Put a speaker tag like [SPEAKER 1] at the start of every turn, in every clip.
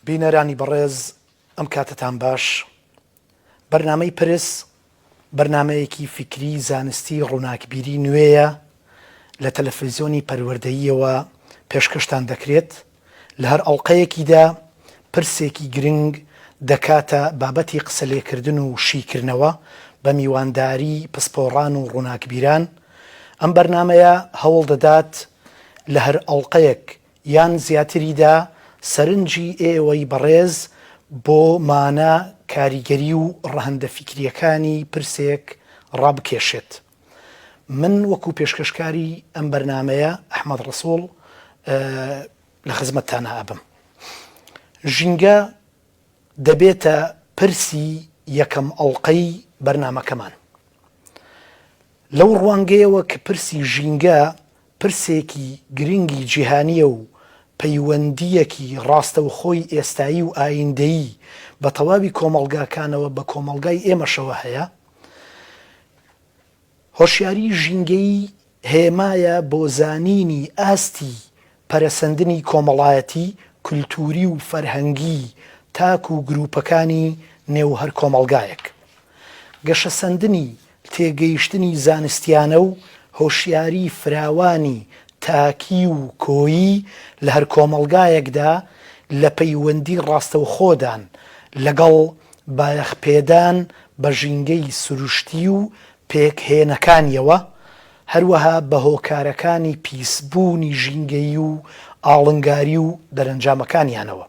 [SPEAKER 1] بینەرانی بەڕێز ئەم کاتتان باش. بەرنامەی پرس بەرنمەیەکی فکری زانستی ڕووناکبیری نوێیە لە تەلەڤیزیۆنی پەروەردەییەوە پێشکەشتان دەکرێت. لە هەر ئەڵقەیەکیدا پرسێکی گرنگ دەکاتە بابەتی قسەلێکردن و شیکردنەوە بە میوانداری پسپۆڕان و ڕووناکبیران. ئەم بەرنمەیە هەوڵ دەدات لە هەر ئەڵقەیەک یان زیاتریدا سەرنجی ئێوەی بەڕێز بۆ مانە کاریگەری و ڕەهەندە فیکریەکانی پرسێک ڕابکێشێت. من وەکو پێشکەشکاری ئەم بەرنمەیە ئەحمەد ڕەسوڵ لە خزمەتتانە ئەبم. ژینگە دەبێتە پرسی یەکەم ئەڵقەی بەرنمەکەمان. لەو ڕوانگەیەوە کە پرسی ژینگە پرسێکی گرنگی جیهانیە و پەیوەندیەکی ڕاستەوخۆی ئێستایی و ئایندەیی بە تەواوی کۆمەڵگاکانەوە بە کۆمەڵگای ئێمەشەوە هەیە. هۆشیاری ژینگەی هێمایە بۆ زانینی ئاستی پەرەسەندنی کۆمەڵایەتی، کولتوری و فەرهەنگی تاک و گروپەکانی نێو هەر کۆمەڵگایەک. گەشەسەندنی تێگەیشتنی زانستیانە و هۆشیاری فراوانی تاکی و کۆیی لە هەر کۆمەڵگایەکدا لە پەیوەندی ڕاستەوخۆدان لەگەڵ بایەخپێدان بە ژینگەی سروشتی و پێکهێنەکانیەوە، هەروەها بە هۆکارەکانی پیسبوونی ژینگەی و ئاڵنگاری و دەرەنجامەکانیانەوە.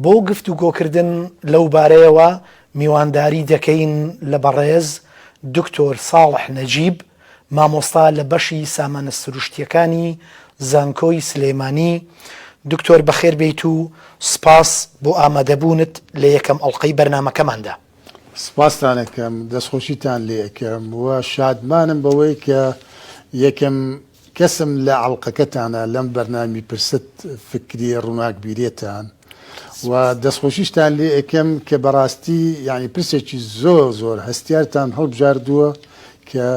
[SPEAKER 1] بۆ گفتوگۆکردن لەو بارەیەوە میوانداری دەکەین لە بەڕێز دکتۆر ساڵح نەجیب، مامۆستا لە بەشی سامانە سروشتیەکانی زانکۆی سلێمانی. دکتۆر بەخێر بیت و سپاس بۆ ئامادەبوونت لە یەکەم ئەڵقەی بەرنامەکەماندا.
[SPEAKER 2] سپاستانەکەم، دەستخۆشیتان لێ ئەکەم و شادمانم بەوەی کە یەکەم کەسم لە ئەڵقەکەتانە لەم بەرنامی پرست فکری ڕووناکبیرێتان و دەستخۆشیشتان لێ ئەکەم کە بەڕاستی یعنی پرسێکی زۆر هەستیارتان هەڵبژاردووە کە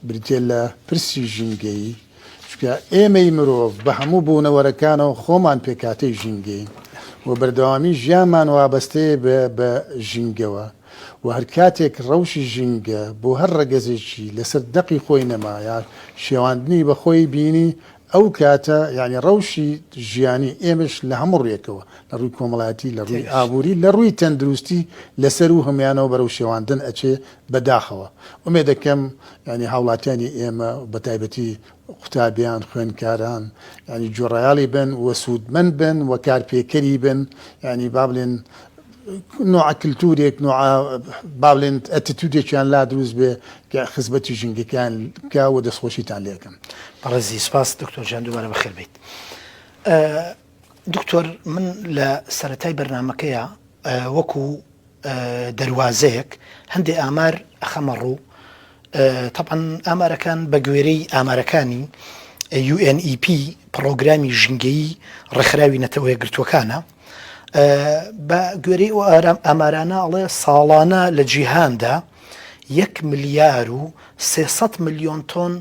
[SPEAKER 2] بریتێ لە پرسی ژینگەی، چکە ئێمەی مرۆڤ بە هەموو بوونەوەرەکانەوە خۆمان پێکاتەی ژینگەی و بەردەوامی ژیانمان وابەستەیە بە ژینگەوە و هەر کاتێک ڕەوشی ژینگە بۆ هەر ڕەگەزێکی لەسەر دەقی خۆی نەمایە شێواندنی بە خۆی بینی، ئەو کاتە یعنی ڕەوشی ژیانی ئێمەش لە هەموو ڕێکەوە، لە ڕووی کۆمەڵایەتی، لە ڕووی ئابووری، لە ڕووی تەندروستی لەسەر و هەمویانەوە بەرەو شێواندن ئەچێ بەداخەوە. ومێ دەکەم ینی هاوڵاتیانی ئێمە بە تایبەتی قوتابیان، خوێندکاران ینی جۆڕایاڵی بن و سوودمەند بن و کارپێکەری بن، ینی با بڵێن نوع کللتورێک با بڵێن ئەتیتودێکیان لا دروست بێ کە خزمەتی ژینگەکان کە و دەستخۆشیتان لێ ئەکەم.
[SPEAKER 1] بەڕێزی سپاس دکتۆر جان، دووبارە بەخێر بیت. دکتۆر، من لە سەرەتای بەرنامەکەیە وەکو دەواازەیەک هەندێک ئامار ئەخەمە ڕوو. طبعاً ئامارەکان بە گوێرەی ئامارەکانی UNEP پڕۆگرامی ژینگەیی ڕێکخراوی نەتەوە یەکگرتووەکانە. بە گوێرەی ئەو ئامارانە ئەڵێ ساڵانە لە جیهاندا 1,300 ملیۆن تۆن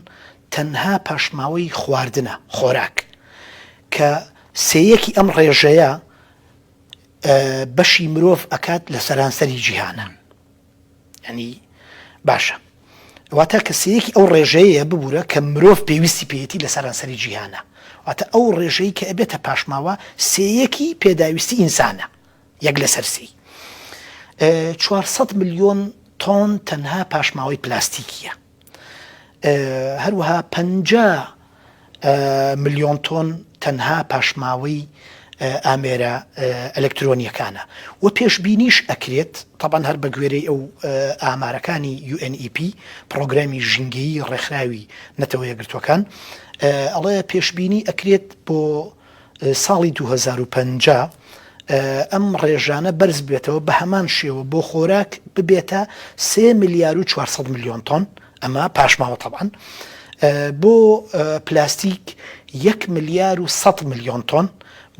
[SPEAKER 1] تەنها پاشماوەی خواردنە خۆراک، کە سێیەکی ئەم ڕێژەیە بەشی مرۆڤ ئەکات لە سەرانسەری جیهانە. ینی باشە، واتە کە سەیەکی ئەو ڕێژەیە ببوورە کە مرۆڤ پێویستی پێیەتی لە سەرانسەری جیهانە، واتە ئەو ڕێژەی کە ئەبێتە پاشماوە سێیەکی پێداویستی ئینسانە، یەک لەسەر سێی. 400 ملیۆن تۆن تەنها پاشماوەی پلاستیکیە، هەروەها 50 ملیۆن تۆن تەنها پاشماوەی ئامێرە ئەلکترۆنیەکانە و پێشبینیش ئەکرێت طبعاً هەر بە گوێرەی ئەو ئامارەکانی UNEP پڕۆگرامی ژینگەیی ڕێکخراوی نەتەوە یەکگرتووەکان، ئەڵێ پێشبینی ئەکرێت بۆ ساڵی 2050 ئەم ڕێژانە بەرز بێتەوە بە هەمان شێوە بۆ خۆراک ببێتە 3,400 ملیۆن تۆن، ئەمە پاشماوە طبعاً. بۆ پلاستیک 1,100 ملیۆن تۆن،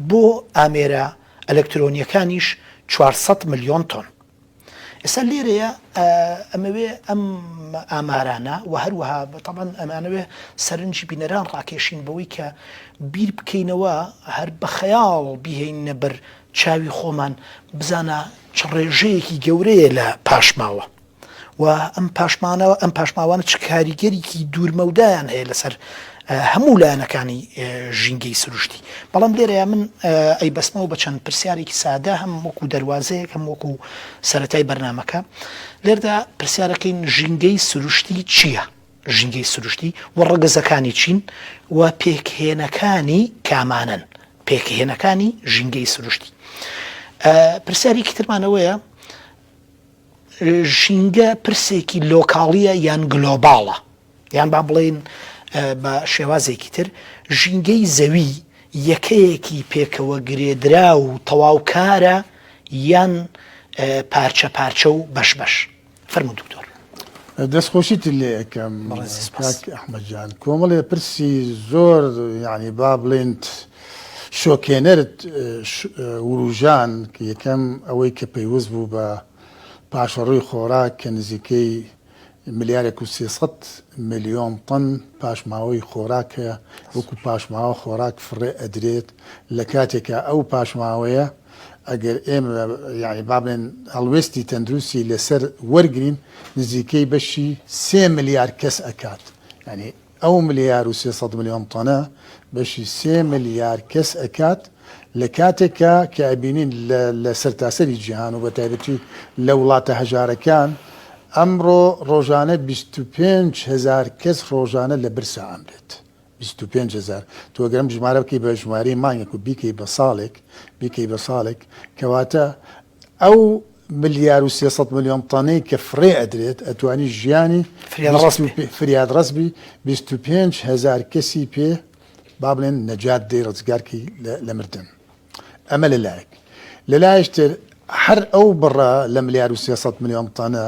[SPEAKER 1] بۆ ئامێرە ئەلکترۆنیەکانیش 400 ملیۆن تۆن. ئێستا لێرەیە ئەمەوێ ئەم ئامارانە و هەروەها طبعاً ئەمانەوێ سەرنجی بینەران ڕاکێشین بەوەی کە بیر بکەینەوە هەر بە خەیاڵ بیهێنە بەر چاوی خۆمان بزانە چ ڕێژەیەکی گەورەیە لە پاشماوە و ئەم پاشماوانە چ کاریگەریکی دوورمەودایان هەیە لەسەر هەموو لایەنەکانی ژینگەی سروشتی. بەڵام لێرەیە من ئەی بەسمەوە بە چەند پرسیارێکی سادە هەم وەکو دەواازەیەک هەم وەکو سەرەتای بەرنامەکە لێردا پرسیارەکەین ژینگەی سروشتی چییە؟ ژینگەی سروشتی و ڕەگەزەکانی چین و پێکهێنەکانی کامانن پێکهێنەکانی ژینگەی سروشتی. پرسیارێکی ترمانەوەیە ژینگە پرسێکی لۆکاڵیە یان گلۆباڵە یان با بڵێن بە شێوازێکی تر ژینگەی زەوی یەکەیەکی پێکەوە گرێدرا و تەواوکارە یان پارچە پارچە و بەش بەش. فەرموو دکتۆر.
[SPEAKER 2] دەستخۆشیت لێ ئەەکەم ئەحمەدجان کۆمەڵێ پرسی زۆر یعنی با بڵێن شۆکێنەرت وروژان کە یەکەم ئەوەی کە پەیوەست بوو بە پاشەڕۆی خۆراک کە نزیکەی ملیارێک و 300 ملیۆن تەن پاشماوەی خۆراکە وەکو پاشماوە خۆراک فڕێ ئەدرێت لە کاتێکە ئەو پاشماوەیە ئەگەر ئێمە یعنی با بڵێن هەڵوێستی تەندروستی لەسەر وەرگین نزیکەی بەشی 3 ملیار کەس ئەکات. ینی ئەو ملیار و 300 ملیۆن تۆنە بەشی 3 ملیار کەس ئەکات لە کاتێکە کە ئەبینین لە سەرتاسەری جیهان و بە تایبەتی لە وڵاتە هەژارەکان ئەمڕۆ ڕۆژانە 25,000 کەس ڕۆژانە لە برسا ئەمرێت. 25,000 تۆگەرم ژمارە بکەی بە ژمارەی مانگێک و بیکەی بە ساڵێک کەواتە ئەو ملیار و 300 ملیۆن تەنەی کە فڕێ ئەدرێت ئەتوانی ژیانی فریاد ڕسبی 25,000 کەسی پێ با بڵێن نەجات دەی ڕزگارکەی لە مردن. ئەمە لەلایەک لەلایەشتر هەر ئەو بڕە لە ملیار و 300 ملیۆن تەنە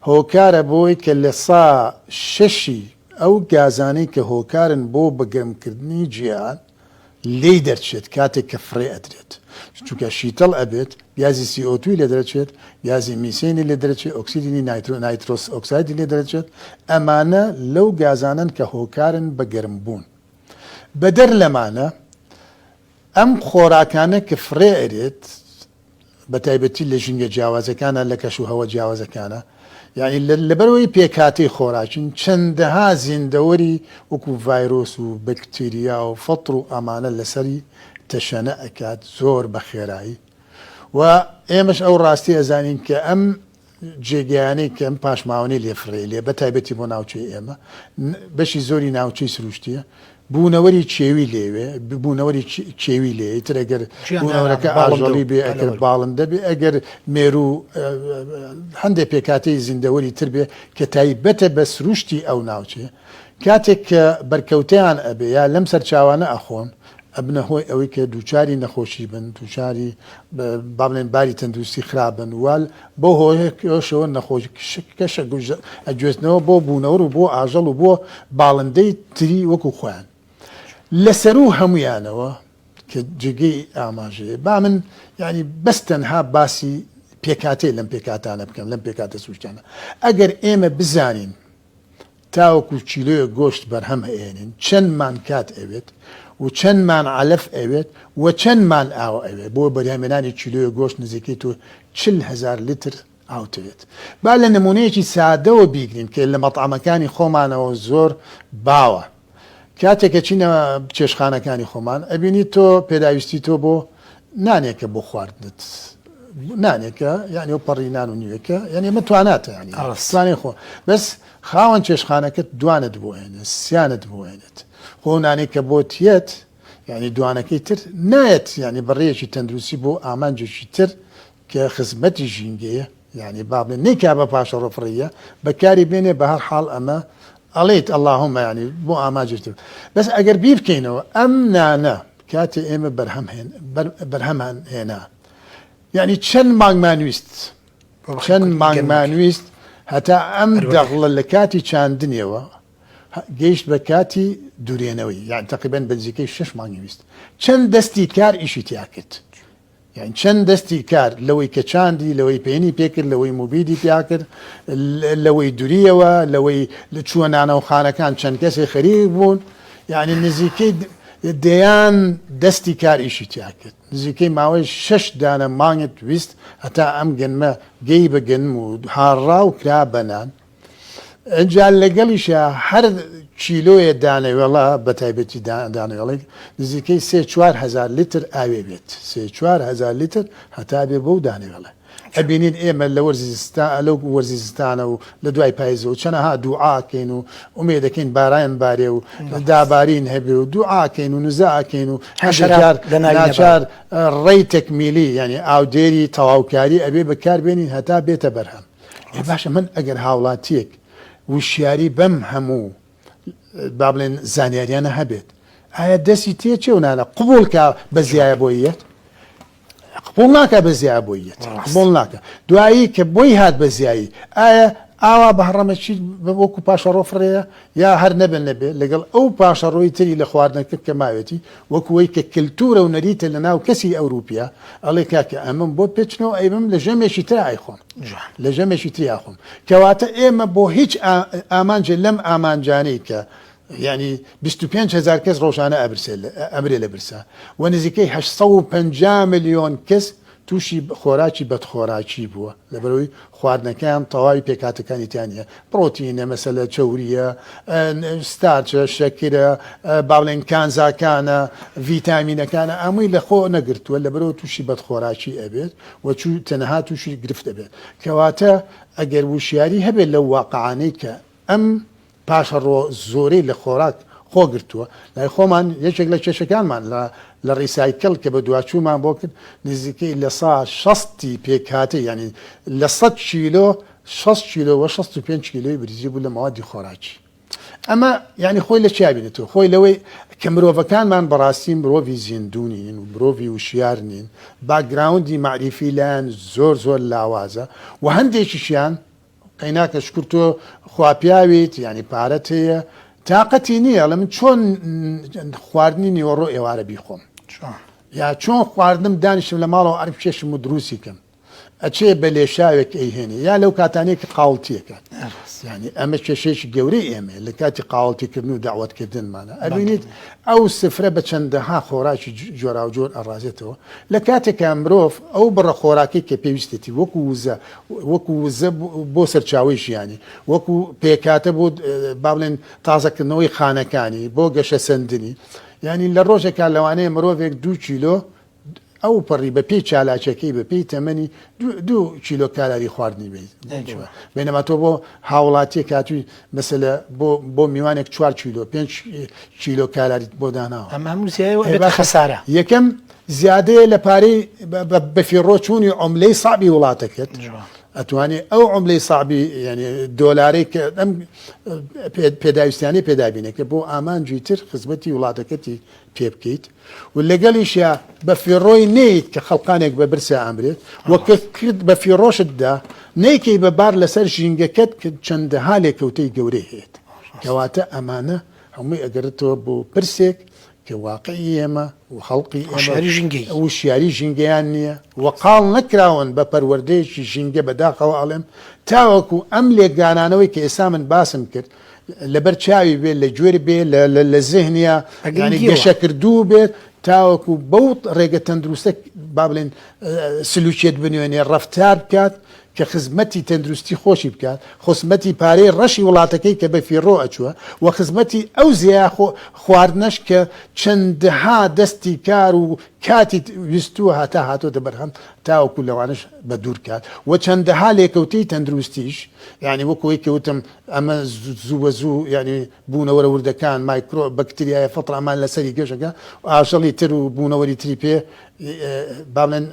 [SPEAKER 2] هۆکارە بۆی کە لە سا شەشی ئەو گازانەی کە هۆکارن بۆ بەگەمکردنی جیهان لێی دەرچێت کاتێک کە فڕێ ئەدرێت چونکە شیتەڵ ئەبێت گازی CO2 لێ دەرەچێت گازی میسێنی لێ دەرەچێت ئۆکسیدی نایترۆس ئۆکسایدی لێ دەرەچێت ئەمانە لەو گازانن کە هۆکارن بە گەرمبوون. بەدەر لەمانە ئەم خۆراکانە کە فڕێ ئەرێت بە تایبەتی لە ژینگە جیاوازەکانە لە کەش و هەوە جیاوازەکانە یعنی لەبەرەوەی پێکاتی خۆراکین چەندەها زیندەوەری وەکو ڤایرۆس و بەکتریا و فەتر و ئەمانە لەسەری تەشەنە ئەکات زۆر بە خێرایی و ئێمەش ئەو ڕاستی ئەزانین کە ئەم جێگەیانەی کە ئەم پاشماوەی لێفڕێ لێ بە تایبەتی بۆ ناوچەی ئێمە بەشی زۆری ناوچەی سروشتیە بوونەوەری چێوی لێوێ بوونەوەری چێوی لێ تر ئەگەر بوونەوەرەکە ئاژەڵی بێ ئەگەر باڵندە بێ ئەگەر مێرو هەندێک پێکاتەی زیندەوەری تر بێ کە تایبەتە بە سروشتی ئەو ناوچێ کاتێک کە بەرکەوتیان ئەبێ یا لەم سەرچاوانە ئەخۆن ئەبنە هۆی ئەوەی کە دووچاری نەخۆشی بن دووچاری با بڵێن باری تەندروستی خراپن وال بۆ هۆیەشەوە نەخۆشی کەشە ئەگوێستنەوە بۆ بوونەوەر و بۆ ئاژەڵ و بۆ باڵندەی تری وەکو خۆیان لەسەر و هەمویانەوە کە جگەی ئاماژەیە با من ینی بەس تەنها باسی پێکاتێ لەم پێکاتانە بکەم لەم پێکاتە سوشتانە ئەگەر ئێمە بزانین تاوەکو چیلۆیە گۆشت بەرهەم هێنین چەندمان کات ئەوێت و چەندمان علف ئەوێت و چەندمان ئاوە ئەوێت بۆ بەرهەمێنانی چیلۆیە گۆشت نزیکەی تۆ 40,000 لیتر ئاوتەوێت. با لە نمونەیەکی سادەوە بیگرین کە لە مەطعەمەکانی خۆمانەوە زۆر باوە کاتێککە چینە چێشخانەکانی خۆمان ئەبینی تۆ پێداویستی تۆ بۆ نانێکە بۆ خواردنت نانێکە یعنی و پەڕی نان و نیوەکە یعنی ئەمە تواناتە ینی توانێ خۆ بەس خاوەن چێشخانەکەت دوانت بۆێنێت سیانت بۆێنێت خۆ نانێکە بۆ تێت ینی دوانەکەی تر نایەت ینی بەڕێیەکی تەندروستی بۆ ئامانجێکی تر کە خزمەتی ژینگەیە ینی با بڵێن نێکا بە پاشە ڕۆفڕەیە بەکاری بێنێ بە هەر حاڵ ئەمە ئەڵێیت اللهمە ینی بۆ ئاماجێتتر بەس ئەگەر بیر بکەینەوە ئەم نانە کاتێ ئێمە بەرهەمان هێنا یعنی چەند مانگمانویست هەتا ئەم دەغڵە لە کاتی چاندنیەوە گەیشت بە کاتی دوورێنەوەی یان تقریبەن بەنزیکەی 6 مانگویست چەند دەستی کار ئیشی تیا کرد یان چەند دەستی کار لەوەی کە چاندی لەوەی پێنی پێکرد لەوەی موبیدی پیا کرد لەوەی دووریەوە لەوەی لە چووە نانەوخانەکان چەند کەسێ خەریک بوون یعنی نزیکەی دەیان دەستی کار ئیشی تیا کرد نزیکەی ماوەی 6 دانە مانگت ویست هەتا ئەم گەنمە گەی بە گەنم و هاڕا و کرا بەنان ئەجا لەگەڵیشە هەر چیلۆیە دانەوێڵە بە تایبەتی دانەوێڵێک نزیکەی 3-4 هزار لیتر ئاوێ بێت 3-4 هزار لیتر هەتا بێ بەو دانەوێڵە ئەبینین ئێمە لە لەو وەرزیستانە و لە دوای پاییزەوە چەنەها دوعاکەین و ئومێ دەکەین باران بارێ و دابارین هەبێ و دوعاکەین و نزاکەین و ناچار ڕێی تەکمیلی ینی ئاودێری تەواوکاری ئەبێ بەکاربێنین هەتا بێتە بەرهەم باشە من ئەگەر هاوڵاتیەک وشیاری بەم هەموو با بڵێن زانیاریانە هەبێت ئایا دەستی تێچێ و نانە قبولکە بە زیایە بۆیەت قبول ناکە بە زیایە بۆیەت قبول ناکە دوایی کە بۆی هات بە زیایی ئایا ئاوا بە هەڕەمەچی وەکو پاشەڕۆ فڕەیە یا هەر نەبێت نەبێت لەگەڵ ئەو پاشەڕۆی تری لە خواردنەکە کە ماوێتی وەکوەی کە کللتورە و نەریتە لە ناو کەسی ئەوروپیا ئەڵێ کاکە ئەمەم بۆ پێچنەوە ئەیبم لە ژەمێکی تر ئایخۆم لە ژەمێکی تری ئاخۆم کەواتە ئێمە بۆ هیچ ئامانجێ لەم ئامانجانەی کە ینی 25,000 کەس ڕۆژانە ئەمرێ لە برسا و نزیکەی 850 ملیۆن کەس تووشی خۆراکی بەدخۆراکی بووە لەبەرەوەی خواردنەکان تەواوی پێکاتەکانیتیانە پرۆتینە مەسەلە چەوریە ستارچە شەکرە با بڵێن کانزاکانە ڤیتامینەکانە ئەمووی لە خۆ نەگرتووە لەبەرەوە تووشی بەدخۆراکی ئەبێت و تەنەها تووشی گرفت دەبێت کەواتە ئەگەر وشیاری هەبێت لە واقعانەی کە ئەم پاشەڕۆ زۆرەی لە خۆراک خۆ گرتووە لای خۆمان یەکێک لە کێشەکانمان لە ڕیسایکل کە بە دواچوومان بۆ کرد نزیکەی لە سا 60 پێکاتە ینی لە 100 کیلۆ 6 کیلۆ و 65 کیلۆی بریزی بوو لە مەوادی خۆراکی ئەمە ینی خۆی لە چیا بینێتەوە خۆی لەوەی کە مرۆڤەکانمان بەڕاستی مرۆڤی زیندوونین و مرۆڤی وشیار نین باگراوندی معریفی لایەن زۆر لاوازە و هەندێکیشیان قەیناکە شکر تۆ خواپیاویت ینی پارەت هەیە تااقەتی نییە لە من چۆن خواردنی نیوەڕۆ ئێوارە بیخۆم یا چۆن خواردنم دانیشتم لە ماڵەوە عرب کێشم و دروستی کەم ئەچێ بە لێشاوێک ئەیهێنێ یا لەو کاتانەیە کە قاوڵتیەکات ینی ئەمە کێشەیەکی گەورەی ئێمە لە کاتی قاوڵتیکردن و داوەتکردنمانە ئەبینیت ئەو سفرە بە چەندەها خۆراکی جۆرا و جۆر ئەڕازێتەوە لە کاتێکە مرۆڤ ئەو بڕە خۆراکی کە پێویستێتی وەکو وزە بۆ سەرچاوی ژیانی وەکو پێکاتە بۆ با بڵێن تازەکردنەوەی خانەکانی بۆ گەشە سندنی ینی لە ڕۆژێکا لەوانەیە مرۆڤێک 2 کیلۆ ئەو پەڕی بە پێی چالاچەکەی بە پێی تەمەنی 2 کیلۆ کالاری خواردنی بێت بینەما تۆ بۆ هاوڵاتی کاتوی مەسەلە بۆ میوانێک 4 کیلۆ 5 کیلۆ کالاریت بۆ داناوە
[SPEAKER 1] ئەمە هەموو زیایە خەسارە
[SPEAKER 2] یەکەم زیادەیە لە پارەی بەفیڕۆچوونی عملەی سابی وڵاتەکەت ئەتوانێت ئەو عملەی سابی ینی دۆلارێک کە ئەم پێداویستیانی پێدابینێت کە بۆ ئامانجی تر خزمەتی وڵاتەکەتی پێ بکەیت و لەگەڵیشە بە فیڕۆی نیت کە خەڵقانێک بە برسە ئامرێت وەکە کرد بە فیڕۆشتدا نەیکەی بەبار لەسەر ژینگەکەت کە چەندەها لێکەوتەی گەورەی هەیەت کەواتە ئەمانە هەمووی ئەگەرێتەوە بۆ پرسێک کە واقعی ئێمە و خەڵقی وشیاری ژینگەیان نییە وەقاڵ نەکراون بە پەروەردەیەکی ژینگە بەداخەوە ئەڵێم تاوەکو ئەم لێکدانانەوەی کە ئێستا من باسم کرد لەبەر چاوی بێت لە گوێر بێ لە زیهنیا ینی گەشەکردوو بێت تاوەکو بەو ڕێگە تەندروستە با بڵێن سلوکێت بنوێنێ ڕەفتار بکات کە خزمەتی تەندروستی خۆشی بکات خزمەتی پارەی ڕەشی وڵاتەکەی کە بە فیڕۆ ئەچووە و خزمەتی ئەو زییا خواردنەش کە چەندەها دەستی کار و کاتی ویستووە هاتا هاتۆتە بەرهەم تاوەکو لەوانش بە دوور کات و چەندەها لێکەوتەی تەندروستیش ینی وەکەوەی کەوتم ئەمە زوو بە زوو ینی بوونەوەرە وردەکان مایکرۆ بەکتریایە فەتر ئەمان لەسەری گەشەکە ئاژەڵی تر و بوونەوەری تری پێ با بڵێن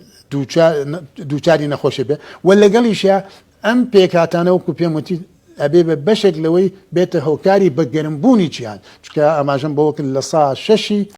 [SPEAKER 2] دووچاری نەخۆشی بێ و لەگەڵیشە ئەم پێکاتانە وەکو پێم وتی ئەبێ بە بەشێک لەوەی بێتە هۆکاری بە گەرمبوونی چیان چکە ئەماژەم بۆ وەکن لە سا 6